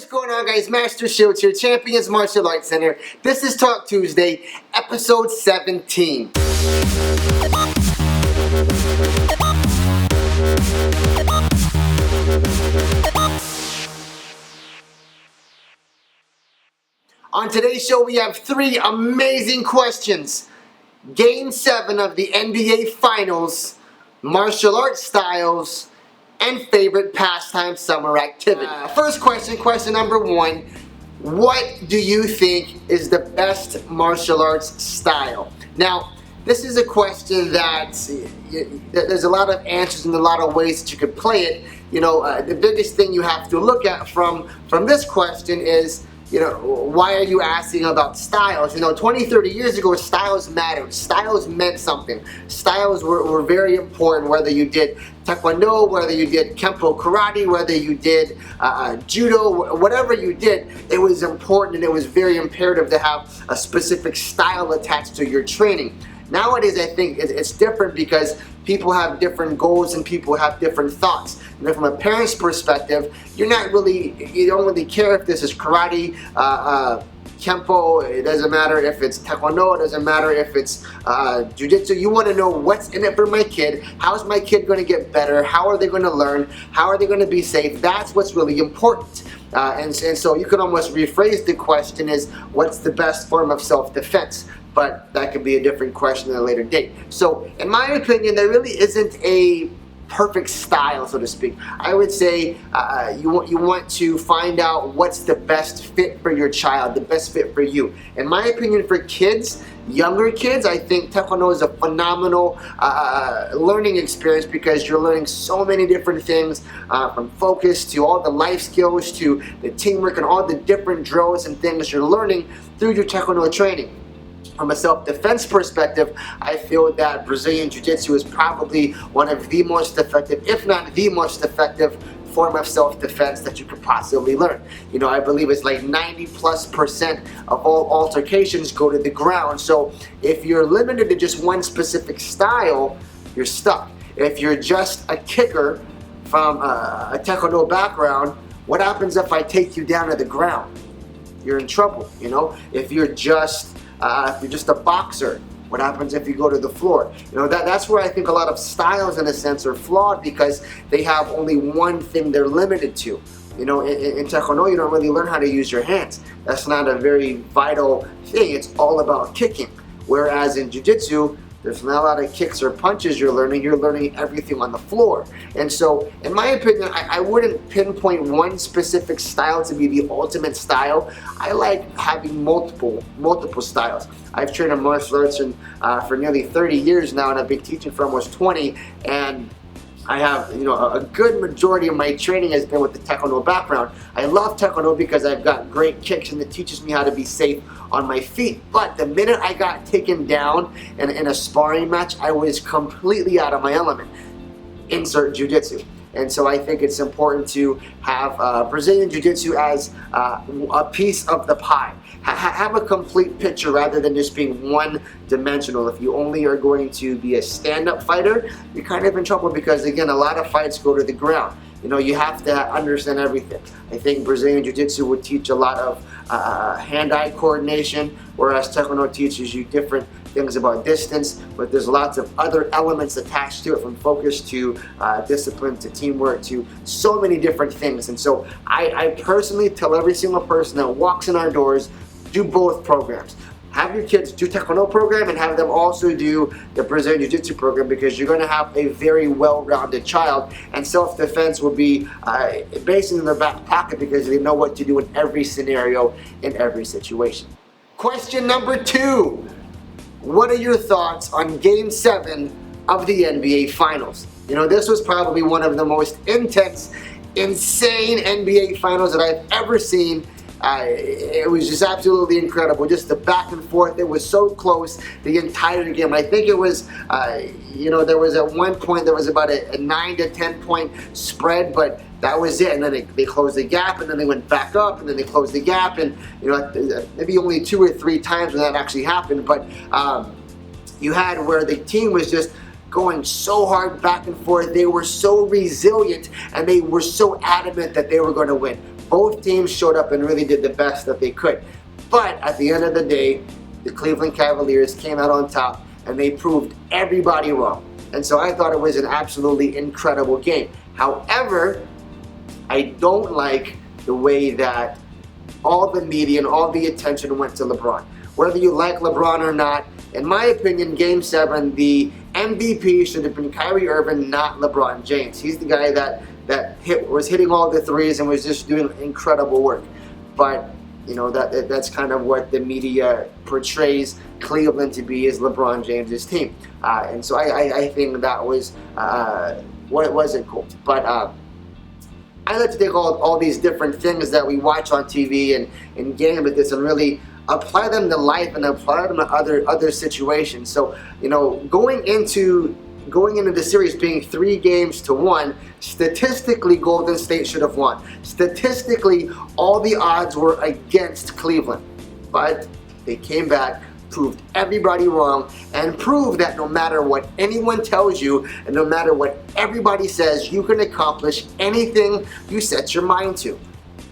What's going on, guys? Master Shields here, Champions Martial Arts Center. This is Talk Tuesday, episode 17. On today's show, we have three amazing questions. Game 7 of the NBA Finals, martial arts styles, and favorite pastime summer activity. First question, question number 1. What do you think is the best martial arts style? Now, this is a question that there's a lot of answers and a lot of ways that you could play it. The biggest thing you have to look at from this question is, why are you asking about styles? 20, 30 years ago, styles mattered. Styles meant something. Styles were very important, whether you did taekwondo, whether you did kempo karate, whether you did judo, whatever you did, it was important and it was very imperative to have a specific style attached to your training. Nowadays, I think it's different because people have different goals and people have different thoughts. And then from a parent's perspective, you don't really care if this is karate, kempo, it doesn't matter if it's taekwondo, it doesn't matter if it's jiu-jitsu. You want to know what's in it for my kid, how's my kid going to get better, how are they going to learn, how are they going to be safe. That's what's really important. And so you can almost rephrase the question as, what's the best form of self-defense? But that could be a different question at a later date. So in my opinion, there really isn't a perfect style, so to speak. I would say you want to find out what's the best fit for your child, the best fit for you. In my opinion, for kids, younger kids, I think taekwondo is a phenomenal learning experience because you're learning so many different things, from focus to all the life skills to the teamwork and all the different drills and things you're learning through your taekwondo training. From a self-defense perspective, I feel that Brazilian Jiu-Jitsu is probably one of the most effective, if not the most effective, form of self-defense that you could possibly learn. I believe it's like 90+% of all altercations go to the ground. So if you're limited to just one specific style, you're stuck. If you're just a kicker from a taekwondo background, what happens if I take you down to the ground? You're in trouble. If you're just a boxer, what happens if you go to the floor? That's where I think a lot of styles, in a sense, are flawed because they have only one thing they're limited to. In taekwondo, you don't really learn how to use your hands. That's not a very vital thing. It's all about kicking. Whereas in jiu-jitsu, there's not a lot of kicks or punches you're learning. You're learning everything on the floor. And so, in my opinion, I wouldn't pinpoint one specific style to be the ultimate style. I like having multiple styles. I've trained in martial arts for nearly 30 years now, and I've been teaching for almost 20. And I have, a good majority of my training has been with the taekwondo background. I love taekwondo because I've got great kicks and it teaches me how to be safe on my feet. But the minute I got taken down in a sparring match, I was completely out of my element. Insert jiu-jitsu. And so I think it's important to have Brazilian Jiu-Jitsu as a piece of the pie. Have a complete picture rather than just being one-dimensional. If you only are going to be a stand-up fighter, you're kind of in trouble because, again, a lot of fights go to the ground. You have to understand everything. I think Brazilian Jiu-Jitsu would teach a lot of hand-eye coordination, whereas Taekwondo teaches you different things about distance, but there's lots of other elements attached to it, from focus to discipline to teamwork to so many different things. And so I personally tell every single person that walks in our doors, do both programs. Have your kids do Taekwondo program and have them also do the Brazilian Jiu-Jitsu program, because you're going to have a very well-rounded child, and self-defense will be based in their back pocket because they know what to do in every scenario, in every situation. Question number 2. What are your thoughts on Game 7 of the NBA Finals? This was probably one of the most intense, insane NBA Finals that I've ever seen. It was just absolutely incredible. Just the back and forth. It was so close the entire game. I think it was, there was at one point there was about a 9 to 10 point spread, but that was it. And then they closed the gap, and then they went back up, and then they closed the gap, and maybe only 2 or 3 times when that actually happened. But you had where the team was just going so hard back and forth. They were so resilient, and they were so adamant that they were going to win. Both teams showed up and really did the best that they could. But at the end of the day, the Cleveland Cavaliers came out on top and they proved everybody wrong. And so I thought it was an absolutely incredible game. However, I don't like the way that all the media and all the attention went to LeBron. Whether you like LeBron or not, in my opinion, Game 7, the MVP should have been Kyrie Irving, not LeBron James. He's the guy that was hitting all the threes and was just doing incredible work. But you know, that's kind of what the media portrays Cleveland to be, is LeBron James's team. And so I think that was what wasn't cool. But I like to take all these different things that we watch on TV and game with this and really apply them to life and apply them to other situations. So, you know, going into the series being 3-1, statistically Golden State should have won. Statistically, all the odds were against Cleveland. But they came back, proved everybody wrong, and proved that no matter what anyone tells you and no matter what everybody says, you can accomplish anything you set your mind to.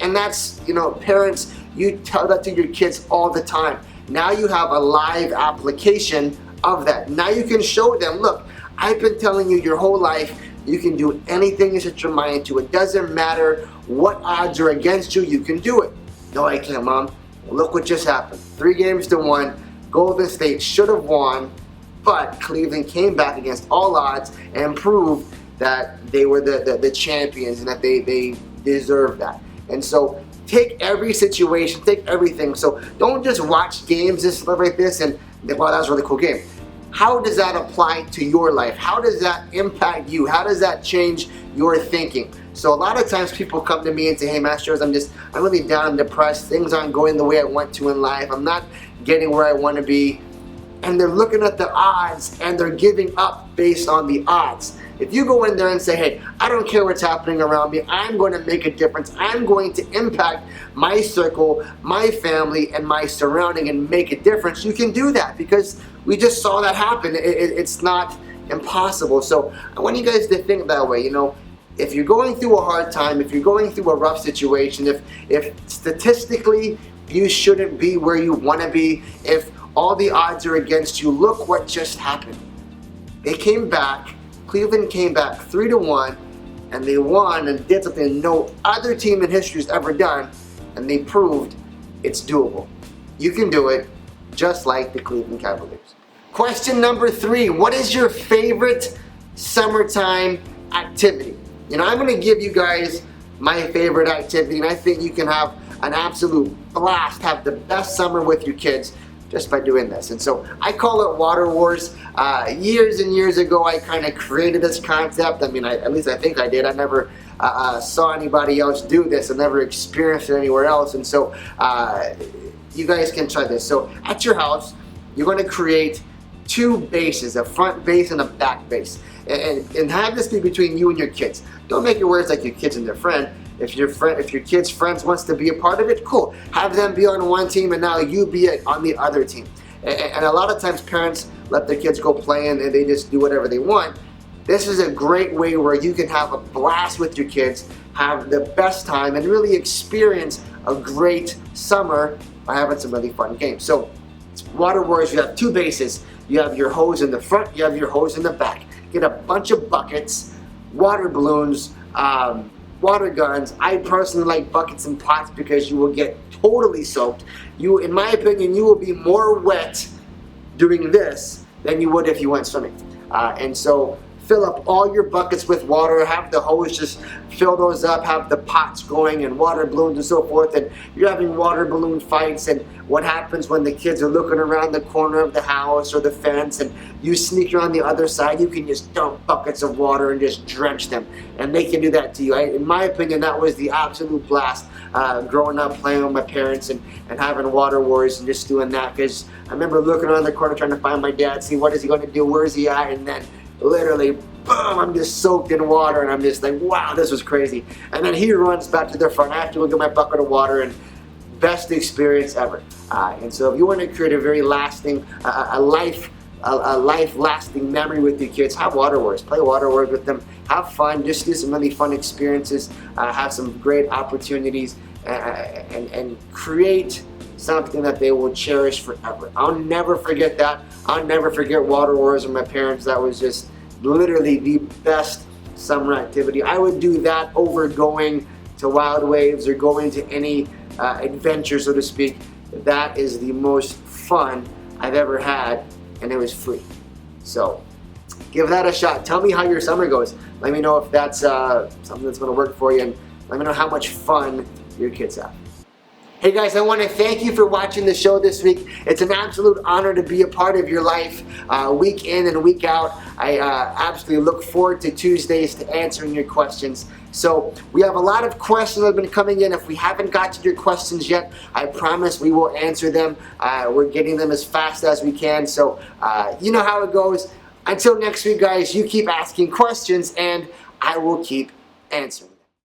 And that's, you know, parents, you tell that to your kids all the time. Now you have a live application of that. Now you can show them, look, I've been telling you your whole life, you can do anything you set your mind to. It doesn't matter what odds are against you, you can do it. No, I can't, Mom. Look what just happened. 3-1. Golden State should have won, but Cleveland came back against all odds and proved that they were the champions and that they deserved that. And so take every situation, take everything. So don't just watch games and stuff like this and, wow, that was a really cool game. How does that apply to your life? How does that impact you? How does that change your thinking? So a lot of times people come to me and say, hey, Masters, I'm really down and depressed. Things aren't going the way I want to in life. I'm not getting where I want to be. And they're looking at the odds and they're giving up based on the odds. If you go in there and say, hey, I don't care what's happening around me, I'm going to make a difference. I'm going to impact my circle, my family, and my surrounding and make a difference, you can do that because we just saw that happen. It's not impossible. So I want you guys to think that way. You know, if you're going through a hard time, if you're going through a rough situation, if statistically you shouldn't be where you want to be, if all the odds are against you, look what just happened. They came back. Cleveland came back 3-1, and they won and did something no other team in history has ever done, and they proved it's doable. You can do it, just like the Cleveland Cavaliers. Question number 3, what is your favorite summertime activity? You know, I'm going to give you guys my favorite activity, and I think you can have an absolute blast, have the best summer with your kids just by doing this. And so I call it Water Wars. Years and years ago, I kind of created this concept. I mean, at least I think I did. I never saw anybody else do this. I never experienced it anywhere else. And so you guys can try this. So at your house, you're going to create 2 bases, a front base and a back base. And have this be between you and your kids. Don't make it where it's like your kids and their friend. If your kid's friends wants to be a part of it, cool. Have them be on one team and now you be on the other team. And a lot of times parents let their kids go play and they just do whatever they want. This is a great way where you can have a blast with your kids, have the best time, and really experience a great summer by having some really fun games. So Water Wars, you have 2 bases. You have your hose in the front, you have your hose in the back. Get a bunch of buckets, water balloons, water guns. I personally like buckets and pots because you will get totally soaked. You, in my opinion, you will be more wet doing this than you would if you went swimming. And so fill up all your buckets with water, have the hose just fill those up, have the pots going and water balloons and so forth, and you're having water balloon fights. And what happens when the kids are looking around the corner of the house or the fence and you sneak around the other side, you can just dump buckets of water and just drench them, and they can do that to you. In my opinion, that was the absolute blast growing up playing with my parents and having Water Wars and just doing that, because I remember looking around the corner trying to find my dad, see what is he going to do, where is he at, and then literally, boom, I'm just soaked in water and I'm just like, wow, this was crazy. And then he runs back to the front. I have to go get my bucket of water, and best experience ever. And so if you want to create a very lasting, a life a life-lasting memory with your kids, have Water Wars. Play Water Wars with them. Have fun. Just do some really fun experiences. Have some great opportunities, and create something that they will cherish forever. I'll never forget that. I'll never forget Water Wars with my parents. That was just literally the best summer activity. I would do that over going to Wild Waves or going to any adventure, so to speak. That is the most fun I've ever had, and it was free. So give that a shot. Tell me how your summer goes. Let me know if that's something that's going to work for you, and let me know how much fun your kids have. Hey guys, I want to thank you for watching the show this week. It's an absolute honor to be a part of your life week in and week out. I absolutely look forward to Tuesdays to answering your questions. So we have a lot of questions that have been coming in. If we haven't got to your questions yet, I promise we will answer them. We're getting them as fast as we can. So you know how it goes. Until next week, guys, you keep asking questions and I will keep answering.